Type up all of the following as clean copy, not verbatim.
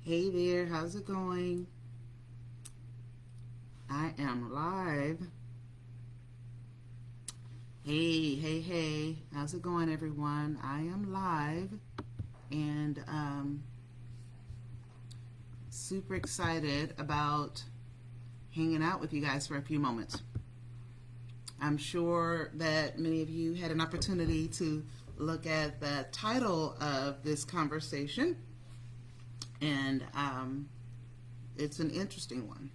Hey there, how's it going? I am live. Hey, how's it going, everyone? I am live and super excited about hanging out with you guys for a few moments. I'm sure that many of you had an opportunity to look at the title of this conversation, and it's an interesting one.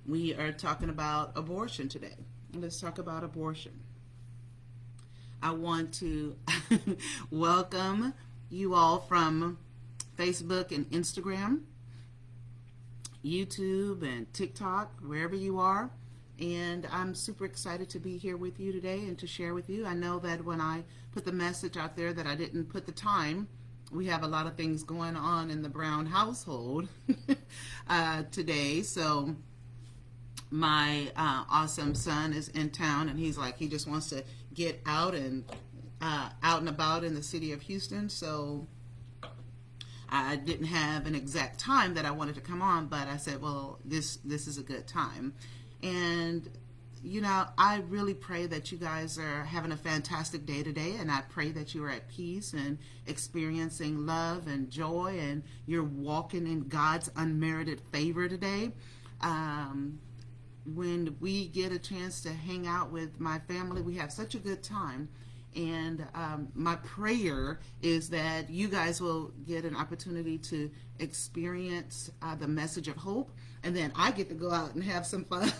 We are talking about abortion today. Let's talk about abortion. I want to welcome you all from Facebook and Instagram, YouTube and TikTok, wherever you are. And I'm super excited to be here with you today and to share with you. I know that when I put the message out there that I didn't put the time. We have a lot of things going on in the Brown household today. So my awesome son is in town, and he's like, he just wants to get out and about in the city of Houston. So I didn't have an exact time that I wanted to come on, but I said, well, this is a good time. And you know, I really pray that you guys are having a fantastic day today, and I pray that you are at peace and experiencing love and joy, and you're walking in God's unmerited favor today. When we get a chance to hang out with my family, we have such a good time. And my prayer is that you guys will get an opportunity to experience the message of hope. And then I get to go out and have some fun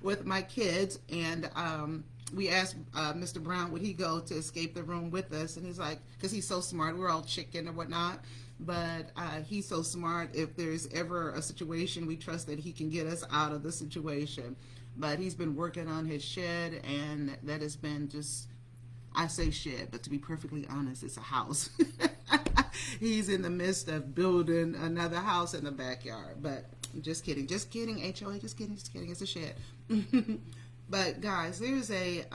with my kids. And we asked Mr. Brown, would he go to escape the room with us? And he's like, because he's so smart, we're all chicken or whatnot. But he's so smart, if there's ever a situation, we trust that he can get us out of the situation. But he's been working on his shed, and that has been just, I say shed, but to be perfectly honest, it's a house. He's in the midst of building another house in the backyard. But just kidding, HOA, just kidding, it's a shed. But guys, there's a,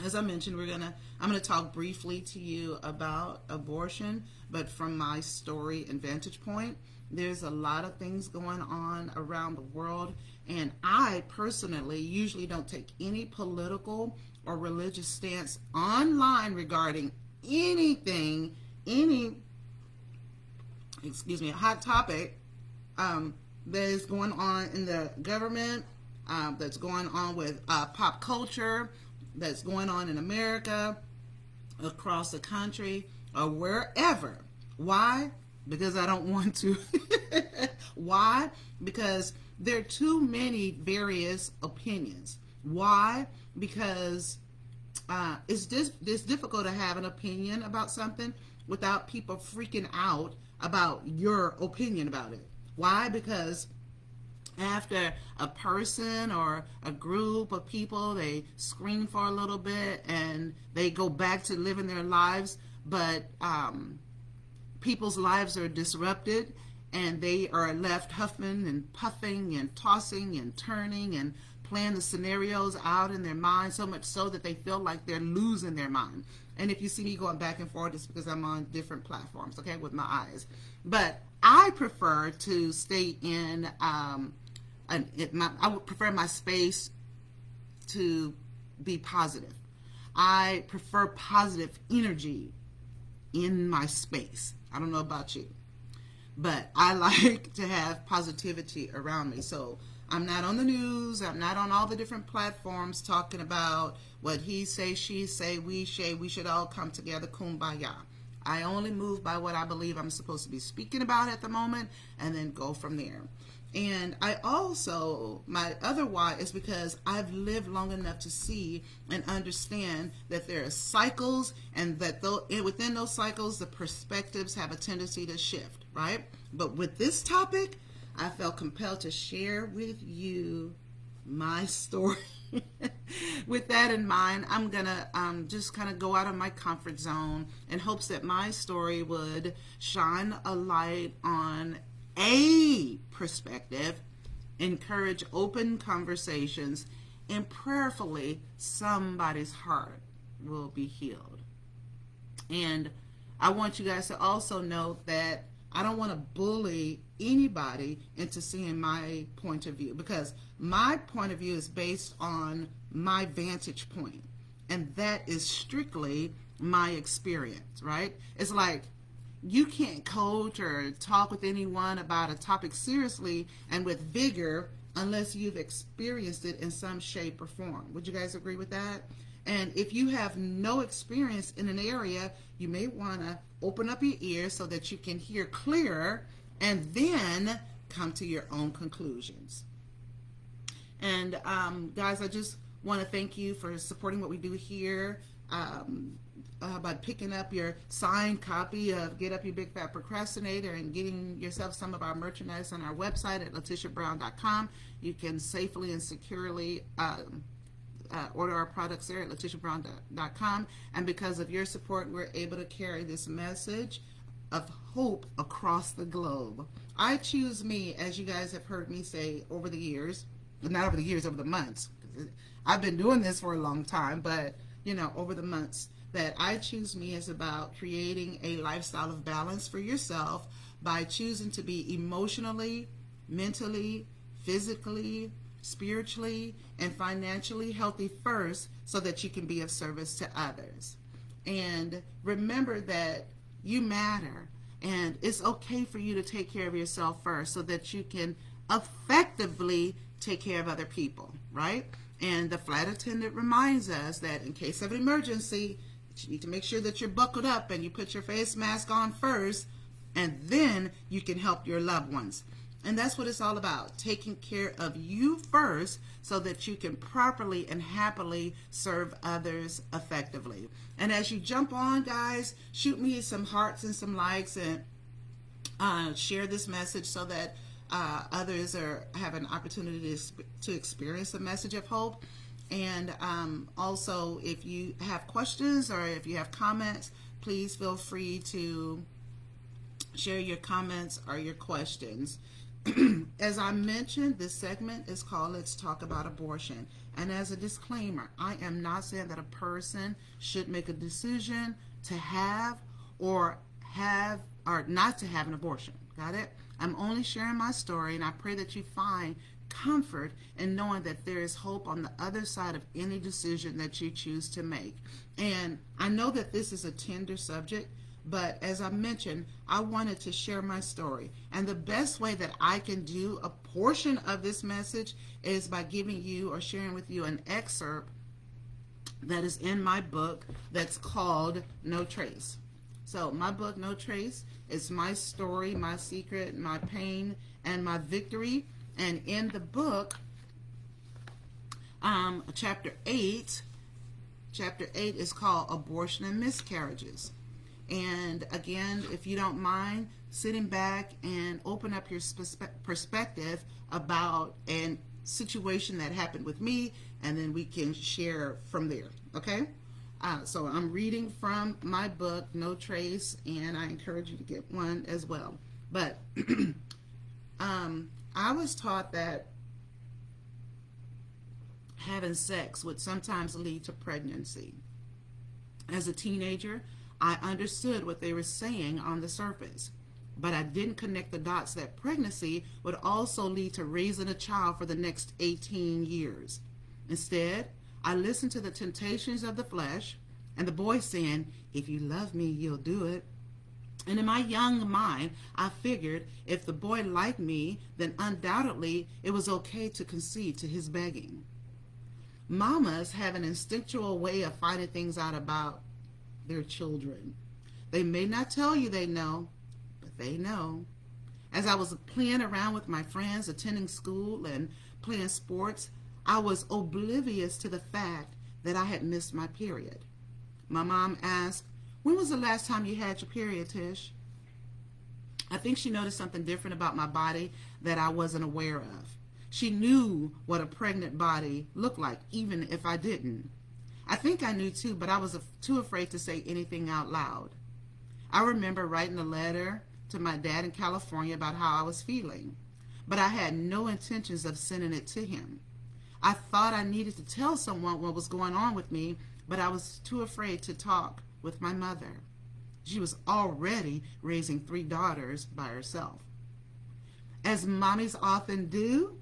as I mentioned, I'm gonna talk briefly to you about abortion, but from my story and vantage point. There's a lot of things going on around the world, and I personally usually don't take any political or religious stance online regarding anything, a hot topic that is going on in the government, that's going on with pop culture, that's going on in America, across the country, or wherever. Why? Because I don't want to. Why? Because there are too many various opinions. Why? Because it's difficult to have an opinion about something without people freaking out about your opinion about it. Why? Because after a person or a group of people, they scream for a little bit and they go back to living their lives, but people's lives are disrupted, and they are left huffing and puffing and tossing and turning and playing the scenarios out in their mind, so much so that they feel like they're losing their mind. And if you see me going back and forth, it's because I'm on different platforms, okay, with my eyes. But I prefer to stay in, I would prefer my space to be positive. I prefer positive energy in my space. I don't know about you, but I like to have positivity around me. So I'm not on the news. I'm not on all the different platforms talking about what he say, she say, we should all come together, kumbaya. I only move by what I believe I'm supposed to be speaking about at the moment, and then go from there. And I also, my other why is because I've lived long enough to see and understand that there are cycles, and that within those cycles, the perspectives have a tendency to shift, right? But with this topic, I felt compelled to share with you my story. With that in mind, I'm gonna just kind of go out of my comfort zone in hopes that my story would shine a light on a perspective, encourage open conversations, and prayerfully somebody's heart will be healed. And I want you guys to also know that I don't want to bully anybody into seeing my point of view, because my point of view is based on my vantage point, and that is strictly my experience, right? It's like you can't coach or talk with anyone about a topic seriously and with vigor unless you've experienced it in some shape or form. Would you guys agree with that? And if you have no experience in an area, you may want to open up your ears so that you can hear clearer and then come to your own conclusions. And guys, I just want to thank you for supporting what we do here by picking up your signed copy of Get Up You Big Fat Procrastinator and getting yourself some of our merchandise on our website at LetitiaBrown.com. You can safely and securely order our products there at LetitiaBrown.com. And because of your support, we're able to carry this message of hope across the globe. I choose me, as you guys have heard me say over the years, not over the years, over the months. I've been doing this for a long time, but over the months, that I choose me is about creating a lifestyle of balance for yourself by choosing to be emotionally, mentally, physically, spiritually, and financially healthy first, so that you can be of service to others. And remember that you matter, and it's okay for you to take care of yourself first so that you can effectively take care of other people, right? And the flight attendant reminds us that in case of an emergency, you need to make sure that you're buckled up and you put your face mask on first, and then you can help your loved ones. And that's what it's all about, taking care of you first so that you can properly and happily serve others effectively. And as you jump on, guys, shoot me some hearts and some likes, and share this message so that others have an opportunity to experience a message of hope. And also, if you have questions or if you have comments, please feel free to share your comments or your questions. As I mentioned, this segment is called Let's Talk About Abortion. And as a disclaimer, I am not saying that a person should make a decision to have or not to have an abortion. Got it? I'm only sharing my story, and I pray that you find comfort in knowing that there is hope on the other side of any decision that you choose to make. And I know that this is a tender subject, but as I mentioned, I wanted to share my story. And the best way that I can do a portion of this message is by giving you or sharing with you an excerpt that is in my book that's called No Trace. So my book, No Trace, is my story, my secret, my pain, and my victory. And in the book, chapter 8 is called Abortion and Miscarriages. And again, if you don't mind sitting back and open up your perspective about a situation that happened with me, and then we can share from there, okay? So I'm reading from my book, No Trace, and I encourage you to get one as well. But I was taught that having sex would sometimes lead to pregnancy. As a teenager, I understood what they were saying on the surface, but I didn't connect the dots that pregnancy would also lead to raising a child for the next 18 years. Instead, I listened to the temptations of the flesh and the boy saying, "If you love me, you'll do it." And in my young mind, I figured if the boy liked me, then undoubtedly it was okay to concede to his begging. Mamas have an instinctual way of finding things out about their children. They may not tell you they know, but they know. As I was playing around with my friends, attending school and playing sports, I was oblivious to the fact that I had missed my period. My mom asked, "When was the last time you had your period, Tish?" I think she noticed something different about my body that I wasn't aware of. She knew what a pregnant body looked like, even if I didn't. I think I knew too, but I was too afraid to say anything out loud. I remember writing a letter to my dad in California about how I was feeling, but I had no intentions of sending it to him. I thought I needed to tell someone what was going on with me, but I was too afraid to talk with my mother. She was already raising 3 daughters by herself. As mommies often do,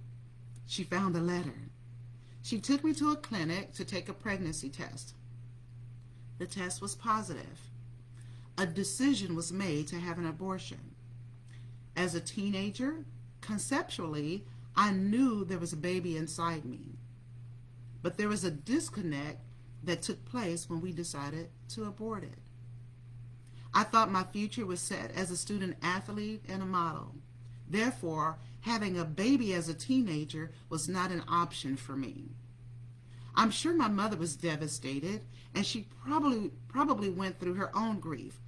she found a letter. She took me to a clinic to take a pregnancy test. The test was positive. A decision was made to have an abortion. As a teenager, conceptually, I knew there was a baby inside me. But there was a disconnect that took place when we decided to abort it. I thought my future was set as a student athlete and a model. Therefore, having a baby as a teenager was not an option for me. I'm sure my mother was devastated, and she probably went through her own grief.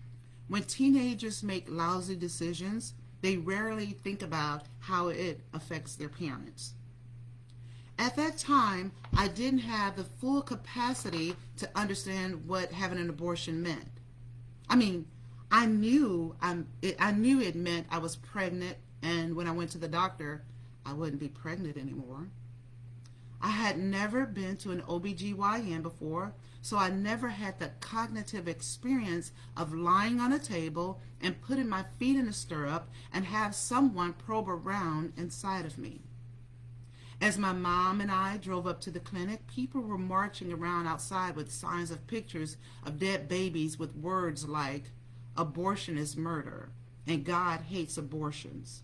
When teenagers make lousy decisions, they rarely think about how it affects their parents. At that time, I didn't have the full capacity to understand what having an abortion meant. I knew it meant I was pregnant, and when I went to the doctor, I wouldn't be pregnant anymore. I had never been to an OBGYN before, so I never had the cognitive experience of lying on a table and putting my feet in a stirrup and have someone probe around inside of me. As my mom and I drove up to the clinic, people were marching around outside with signs of pictures of dead babies with words like, "Abortion is murder," and "God hates abortions."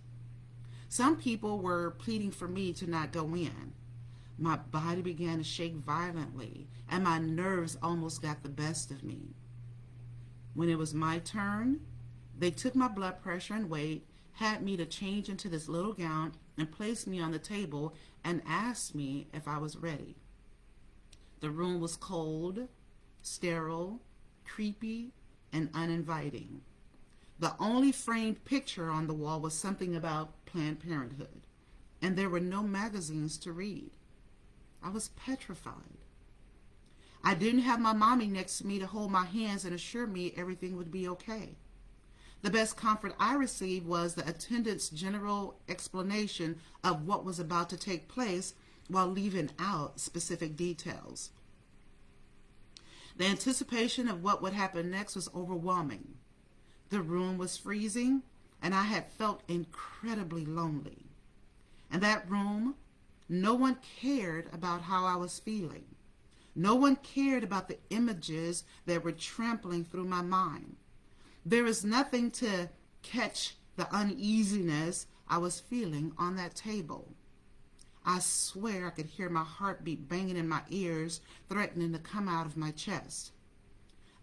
Some people were pleading for me to not go in. My body began to shake violently, and my nerves almost got the best of me. When it was my turn, they took my blood pressure and weight, had me to change into this little gown, and placed me on the table and asked me if I was ready. The room was cold, sterile, creepy, and uninviting. The only framed picture on the wall was something about Planned Parenthood, and there were no magazines to read. I was petrified. I didn't have my mommy next to me to hold my hands and assure me everything would be okay. The best comfort I received was the attendant's general explanation of what was about to take place while leaving out specific details. The anticipation of what would happen next was overwhelming. The room was freezing, and I had felt incredibly lonely. In that room, no one cared about how I was feeling. No one cared about the images that were trampling through my mind. There was nothing to catch the uneasiness I was feeling on that table. I swear I could hear my heartbeat banging in my ears, threatening to come out of my chest.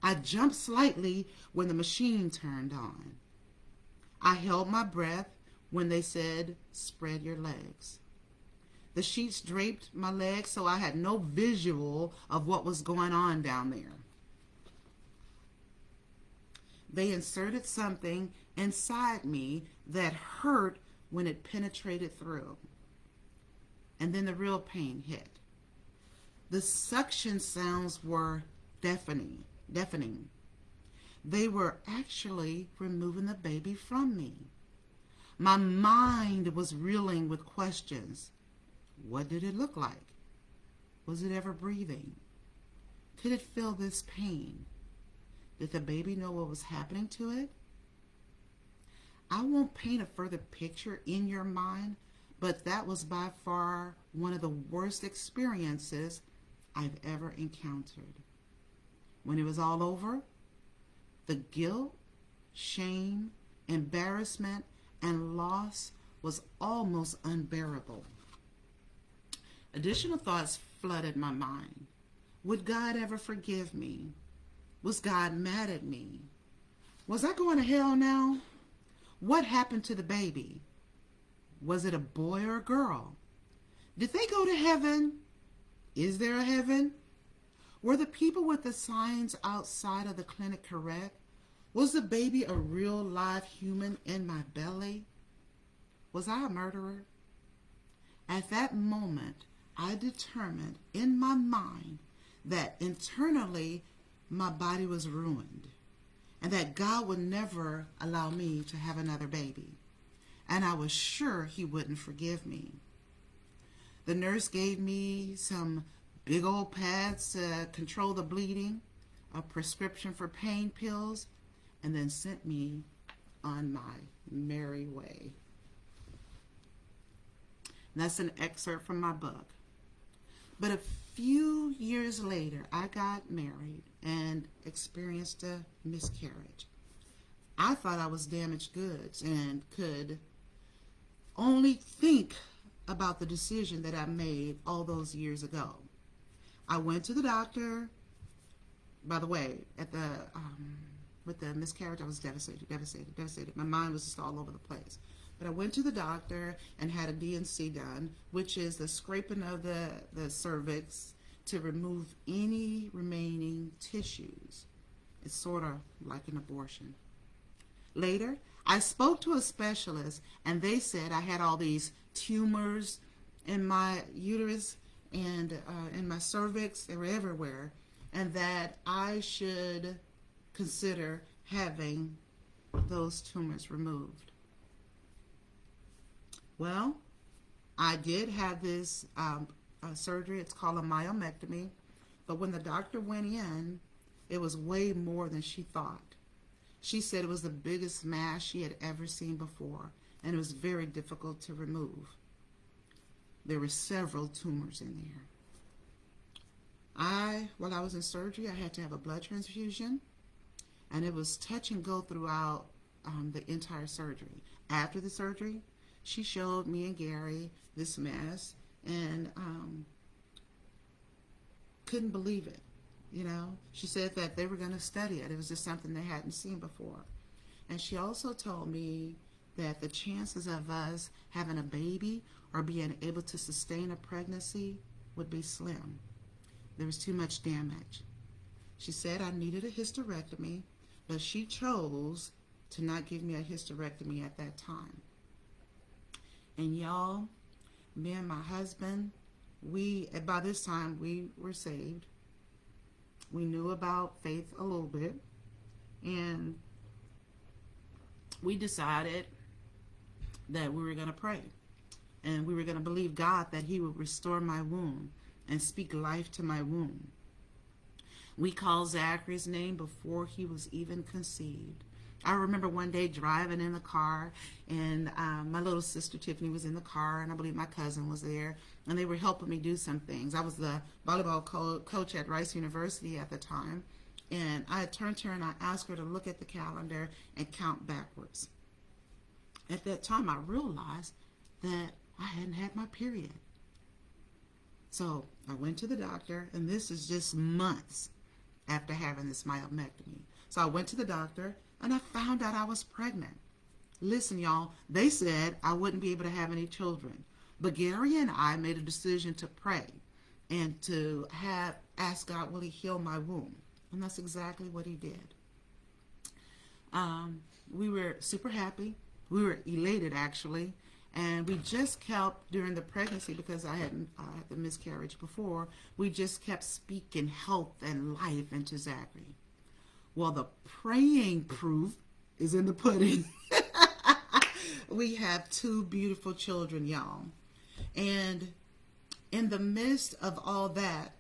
I jumped slightly when the machine turned on. I held my breath when they said, "Spread your legs." The sheets draped my legs, so I had no visual of what was going on down there. They inserted something inside me that hurt when it penetrated through. And then the real pain hit. The suction sounds were deafening. They were actually removing the baby from me. My mind was reeling with questions. What did it look like? Was it ever breathing? Could it feel this pain? Did the baby know what was happening to it? I won't paint a further picture in your mind, but that was by far one of the worst experiences I've ever encountered. When it was all over, the guilt, shame, embarrassment, and loss was almost unbearable. Additional thoughts flooded my mind. Would God ever forgive me? Was God mad at me? Was I going to hell now? What happened to the baby? Was it a boy or a girl? Did they go to heaven? Is there a heaven? Were the people with the signs outside of the clinic correct? Was the baby a real live human in my belly? Was I a murderer? At that moment, I determined in my mind that internally my body was ruined and that God would never allow me to have another baby. And I was sure he wouldn't forgive me. The nurse gave me some big old pads to control the bleeding, a prescription for pain pills, and then sent me on my merry way. And that's an excerpt from my book. But a few years later, I got married and experienced a miscarriage. I thought I was damaged goods and could only think about the decision that I made all those years ago. I went to the doctor. By the way, with the miscarriage, I was devastated. My mind was just all over the place. But I went to the doctor and had a D&C done, which is the scraping of the cervix to remove any remaining tissues. It's sort of like an abortion. Later, I spoke to a specialist, and they said I had all these tumors in my uterus and in my cervix. They were everywhere, and that I should consider having those tumors removed. Well, I did have this surgery. It's called a myomectomy. But when the doctor went in, it was way more than she thought. She said it was the biggest mass she had ever seen before, and it was very difficult to remove. There were several tumors in there. While I was in surgery, I had to have a blood transfusion, and it was touch and go throughout the entire surgery. After the surgery, she showed me and Gary this mess, and couldn't believe it. You know, she said that they were going to study it. It was just something they hadn't seen before. And she also told me that the chances of us having a baby or being able to sustain a pregnancy would be slim. There was too much damage. She said I needed a hysterectomy, but she chose to not give me a hysterectomy at that time. And y'all, me and my husband, by this time we were saved. We knew about faith a little bit, and we decided that we were going to pray, and we were going to believe God that he would restore my womb and speak life to my womb. We called Zachary's name before he was even conceived. I remember one day driving in the car, and my little sister Tiffany was in the car, and I believe my cousin was there, and they were helping me do some things. I was the volleyball coach at Rice University at the time, and I turned to her and I asked her to look at the calendar and count backwards. At that time, I realized that I hadn't had my period. So I went to the doctor, and this is just months after having this myomectomy. So I went to the doctor, and I found out I was pregnant. Listen, y'all, they said I wouldn't be able to have any children. But Gary and I made a decision to pray and to ask God, will he heal my womb? And that's exactly what he did. We were super happy. We were elated, actually. And we just kept, during the pregnancy, because I had the miscarriage before, we just kept speaking health and life into Zachary. Well, the praying proof is in the pudding. We have two beautiful children, y'all. And in the midst of all that,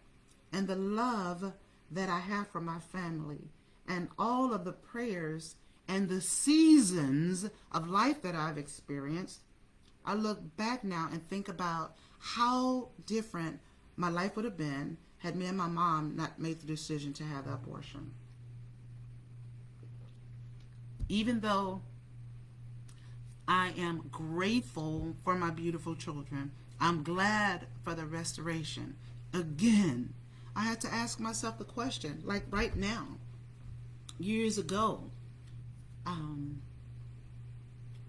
and the love that I have for my family, and all of the prayers and the seasons of life that I've experienced, I look back now and think about how different my life would have been had me and my mom not made the decision to have the abortion. Even though I am grateful for my beautiful children, I'm glad for the restoration. Again, I had to ask myself the question, like right now, years ago,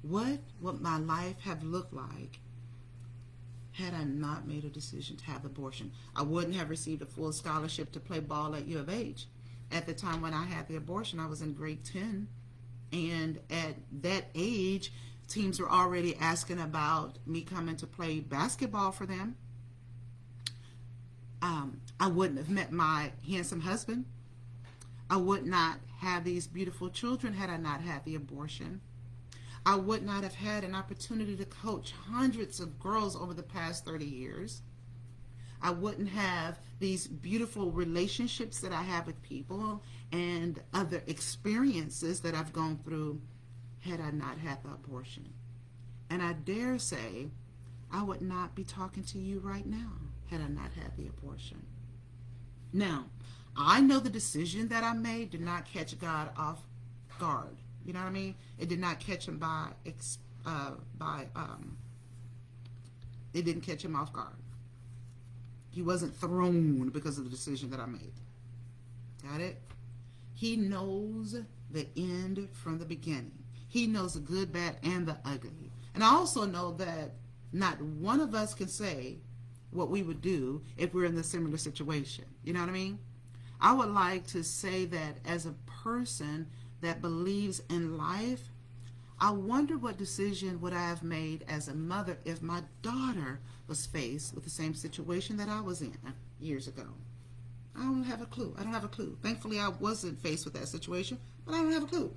what would my life have looked like had I not made a decision to have abortion? I wouldn't have received a full scholarship to play ball at U of H. At the time when I had the abortion, I was in grade 10. And at that age, teams were already asking about me coming to play basketball for them. I wouldn't have met my handsome husband. I would not have these beautiful children had I not had the abortion. I would not have had an opportunity to coach hundreds of girls over the past 30 years. I wouldn't have these beautiful relationships that I have with people and other experiences that I've gone through had I not had the abortion. And I dare say I would not be talking to you right now had I not had the abortion. Now, I know the decision that I made did not catch God off guard. You know what I mean? It did not catch him it didn't catch him off guard. He wasn't thrown because of the decision that I made. Got it? He knows the end from the beginning. He knows the good, bad, and the ugly. And I also know that not one of us can say what we would do if we're in a similar situation. You know what I mean? I would like to say that as a person that believes in life, I wonder what decision would I have made as a mother if my daughter was faced with the same situation that I was in years ago. I don't have a clue. I don't have a clue. Thankfully, I wasn't faced with that situation, but I don't have a clue.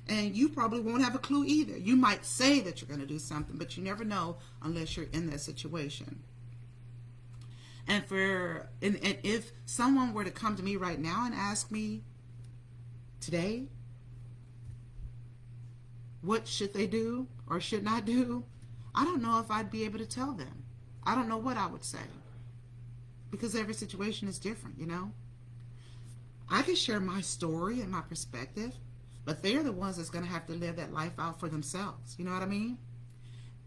And you probably won't have a clue either. You might say that you're going to do something, but you never know unless you're in that situation. And if someone were to come to me right now and ask me today, what should they do or should not do? I don't know if I'd be able to tell them. I don't know what I would say. Because every situation is different, you know? I can share my story and my perspective, but they're the ones that's going to have to live that life out for themselves. You know what I mean?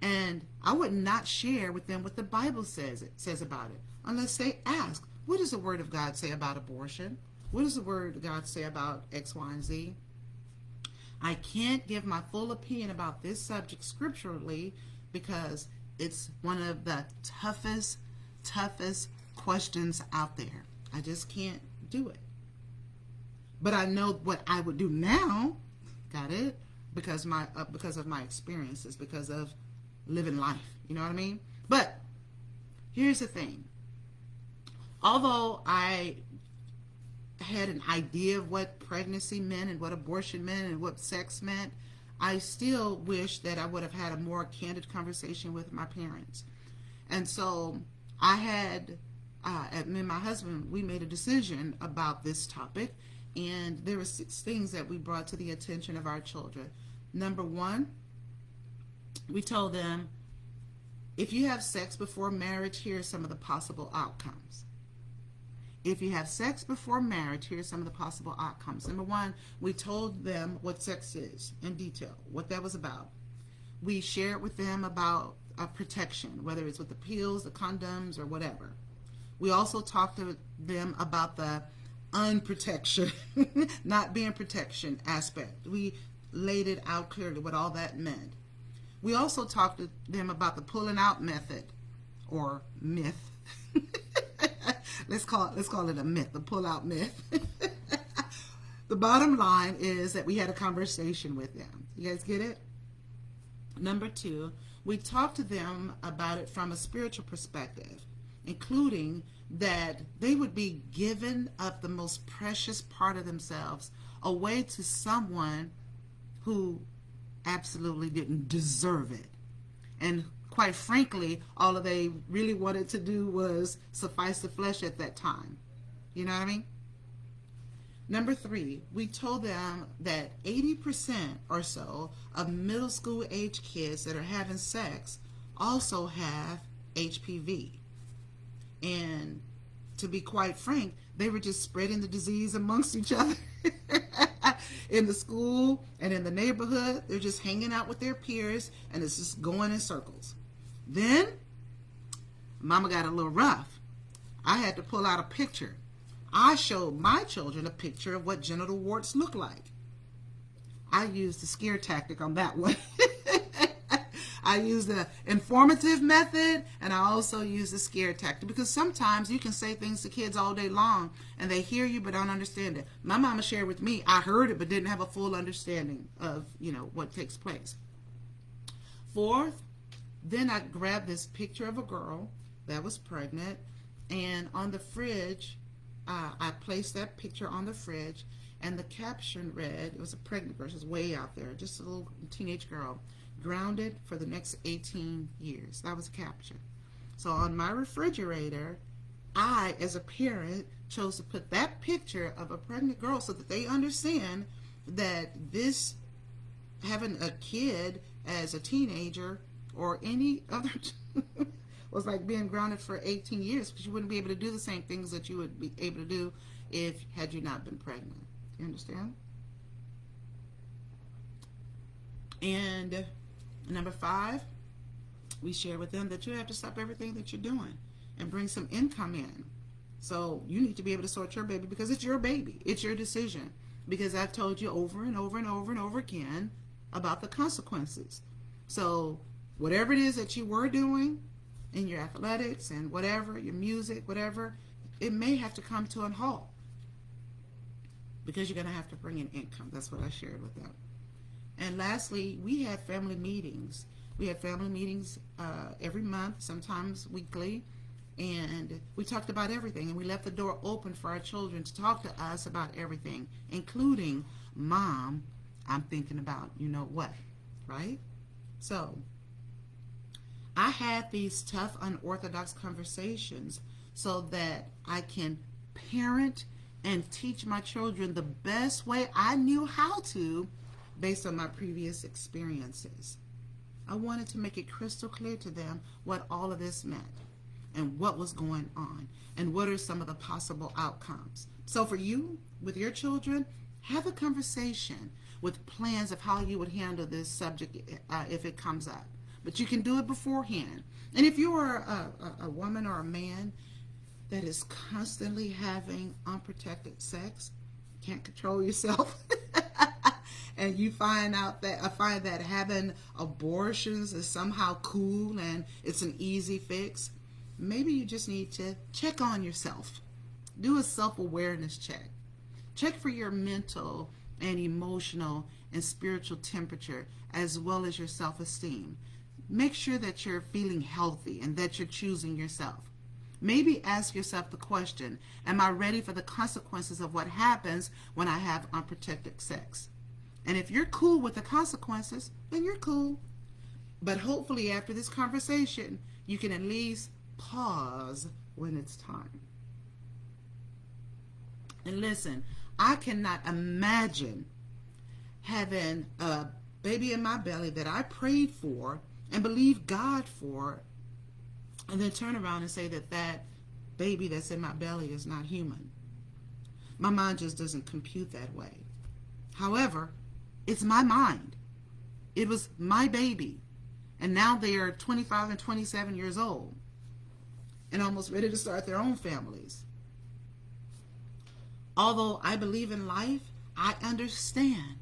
And I would not share with them what the Bible says about it, unless they ask, what does the Word of God say about abortion? What does the Word of God say about X, Y, and Z? I can't give my full opinion about this subject scripturally because it's one of the toughest questions out there. I just can't do it. But I know what I would do now. Got it? Because of my experiences, because of living life. You know what I mean? But here's the thing. Although I had an idea of what pregnancy meant and what abortion meant and what sex meant, I still wish that I would have had a more candid conversation with my parents. And so I had, me and my husband, we made a decision about this topic, and there were 6 things that we brought to the attention of our children. Number 1, we told them, if you have sex before marriage, here are some of the possible outcomes. If you have sex before marriage, here's some of the possible outcomes. Number 1, we told them what sex is in detail, what that was about. We shared with them about protection, whether it's with the pills, the condoms, or whatever. We also talked to them about the unprotection, not being protection aspect. We laid it out clearly what all that meant. We also talked to them about the pulling out method, or myth. Let's call it a myth, the pull-out myth. The bottom line is that we had a conversation with them. You guys get it? Number 2, we talked to them about it from a spiritual perspective, including that they would be giving up the most precious part of themselves away to someone who absolutely didn't deserve it. And quite frankly, all that they really wanted to do was suffice the flesh at that time. You know what I mean? Number 3, we told them that 80% or so of middle school age kids that are having sex also have HPV. And to be quite frank, they were just spreading the disease amongst each other. In the school and in the neighborhood, they're just hanging out with their peers, and it's just going in circles. Then, Mama got a little rough. I had to pull out a picture. I showed my children a picture of what genital warts look like. I used the scare tactic on that one. I used the informative method, and I also used the scare tactic, because sometimes you can say things to kids all day long and they hear you but don't understand it. My mama shared with me, I heard it but didn't have a full understanding of, what takes place. 4th, then I grabbed this picture of a girl that was pregnant, and on the fridge, I placed that picture on the fridge, and the caption read, it was a pregnant girl, she was way out there, just a little teenage girl, grounded for the next 18 years. That was a caption. So on my refrigerator, I, as a parent, chose to put that picture of a pregnant girl so that they understand that this, having a kid as a teenager or any other was like being grounded for 18 years, because you wouldn't be able to do the same things that you would be able to do if had you not been pregnant. You understand? And number 5, we share with them that you have to stop everything that you're doing and bring some income in. So you need to be able to sort your baby, because it's your baby. It's your decision. Because I've told you over and over and over and over again about the consequences. So whatever it is that you were doing in your athletics and whatever, your music, whatever, it may have to come to a halt, because you're going to have to bring in income. That's what I shared with them. And lastly, we have family meetings. We have family meetings every month, sometimes weekly. And we talked about everything. And we left the door open for our children to talk to us about everything, including, Mom, I'm thinking about you know what, right? So I had these tough, unorthodox conversations so that I can parent and teach my children the best way I knew how to, based on my previous experiences. I wanted to make it crystal clear to them what all of this meant and what was going on and what are some of the possible outcomes. So for you, with your children, have a conversation with plans of how you would handle this subject if it comes up. But you can do it beforehand. And if you are a woman or a man that is constantly having unprotected sex, can't control yourself, and you find that having abortions is somehow cool and it's an easy fix, maybe you just need to check on yourself. Do a self-awareness check. Check for your mental and emotional and spiritual temperature, as well as your self-esteem. Make sure that you're feeling healthy and that you're choosing yourself. Maybe ask yourself the question, am I ready for the consequences of what happens when I have unprotected sex? And if you're cool with the consequences, then you're cool. But hopefully after this conversation, you can at least pause when it's time. And listen, I cannot imagine having a baby in my belly that I prayed for and believed God for, and then turn around and say that that baby that's in my belly is not human. My mind just doesn't compute that way. However, it's my mind. It was my baby. And now they are 25 and 27 years old and almost ready to start their own families. Although I believe in life, I understand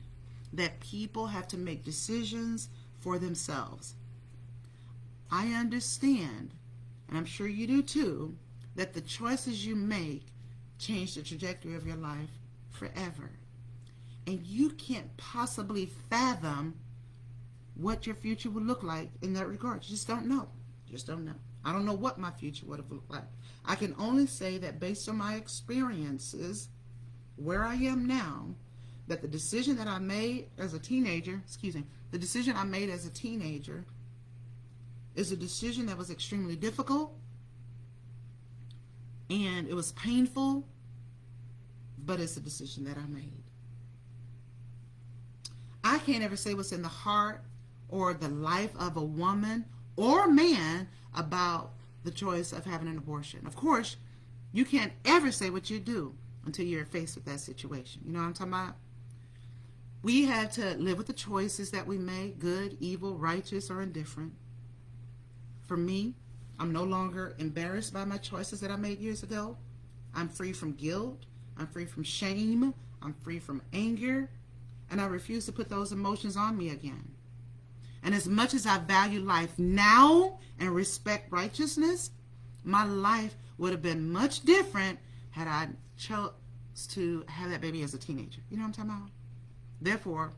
that people have to make decisions for themselves. I understand, and I'm sure you do too, that the choices you make change the trajectory of your life forever. And you can't possibly fathom what your future would look like in that regard. You just don't know. Just don't know. I don't know what my future would have looked like. I can only say that based on my experiences, where I am now, that the decision that I made as a teenager, the decision I made as a teenager is a decision that was extremely difficult, and it was painful, but it's a decision that I made. I can't ever say what's in the heart or the life of a woman or man about the choice of having an abortion. Of course, you can't ever say what you do until you're faced with that situation. You know what I'm talking about? We have to live with the choices that we make, good, evil, righteous, or indifferent. For me, I'm no longer embarrassed by my choices that I made years ago. I'm free from guilt. I'm free from shame. I'm free from anger. And I refuse to put those emotions on me again. And as much as I value life now and respect righteousness, my life would have been much different had I chose to have that baby as a teenager. You know what I'm talking about? Therefore,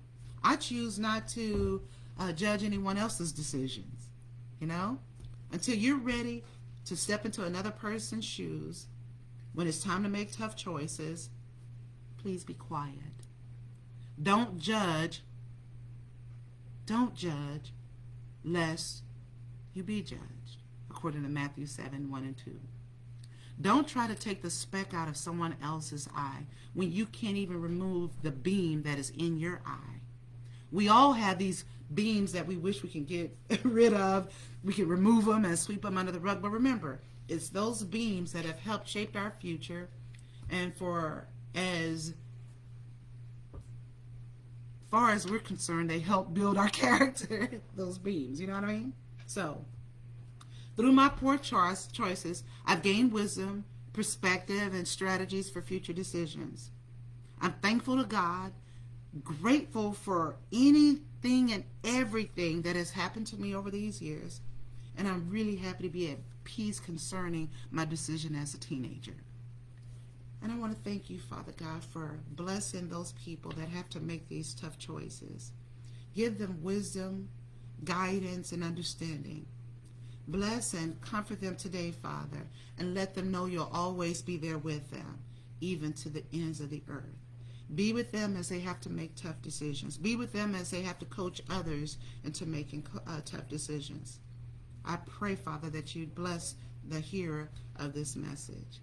I choose not to judge anyone else's decisions, you know? Until you're ready to step into another person's shoes, when it's time to make tough choices, please be quiet. Don't judge. Don't judge, lest you be judged, according to Matthew 7:1 and 2. Don't try to take the speck out of someone else's eye when you can't even remove the beam that is in your eye. We all have these beams that we wish we can get rid of. We can remove them and sweep them under the rug. But remember, it's those beams that have helped shape our future. And for as far as we're concerned, they help build our character, those beams. You know what I mean? So, through my poor choices, I've gained wisdom, perspective, and strategies for future decisions. I'm thankful to God, grateful for anything and everything that has happened to me over these years, and I'm really happy to be at peace concerning my decision as a teenager. And I want to thank you, Father God, for blessing those people that have to make these tough choices. Give them wisdom, guidance, and understanding. Bless and comfort them today, Father, and let them know you'll always be there with them, even to the ends of the earth. Be with them as they have to make tough decisions. Be with them as they have to coach others into making tough decisions. I pray, Father, that you'd bless the hearer of this message.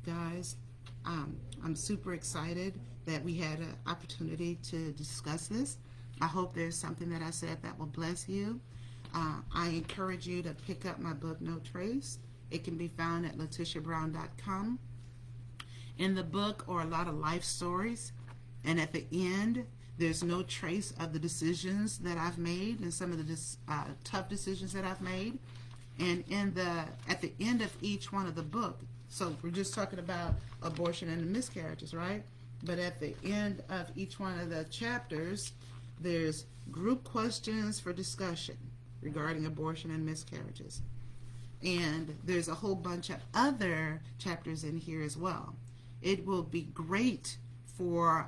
Guys, I'm super excited that we had an opportunity to discuss this. I hope there's something that I said that will bless you. I encourage you to pick up my book, No Trace. It can be found at LetitiaBrown.com. In the book are a lot of life stories, and at the end, there's no trace of the decisions that I've made and some of the tough decisions that I've made. And at the end of each one of the book, so we're just talking about abortion and the miscarriages, right? But at the end of each one of the chapters, there's group questions for discussion regarding abortion and miscarriages. And there's a whole bunch of other chapters in here as well. It will be great for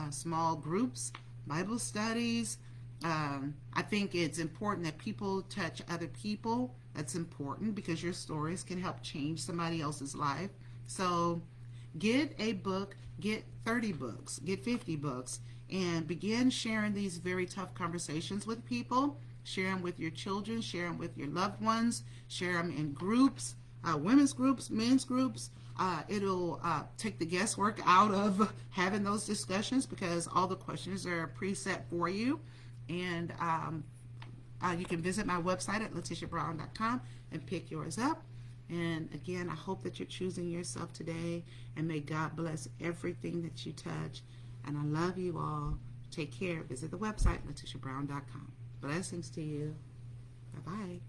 small groups, Bible studies. I think it's important that people touch other people. That's important because your stories can help change somebody else's life. So get a book, get 30 books, get 50 books, and begin sharing these very tough conversations with people. Share them with your children, share them with your loved ones, share them in groups, women's groups, men's groups. It'll take the guesswork out of having those discussions because all the questions are preset for you. And you can visit my website at LetitiaBrown.com and pick yours up. And again, I hope that you're choosing yourself today, and may God bless everything that you touch. And I love you all. Take care. Visit the website, LetitiaBrown.com. Blessings to you. Bye-bye.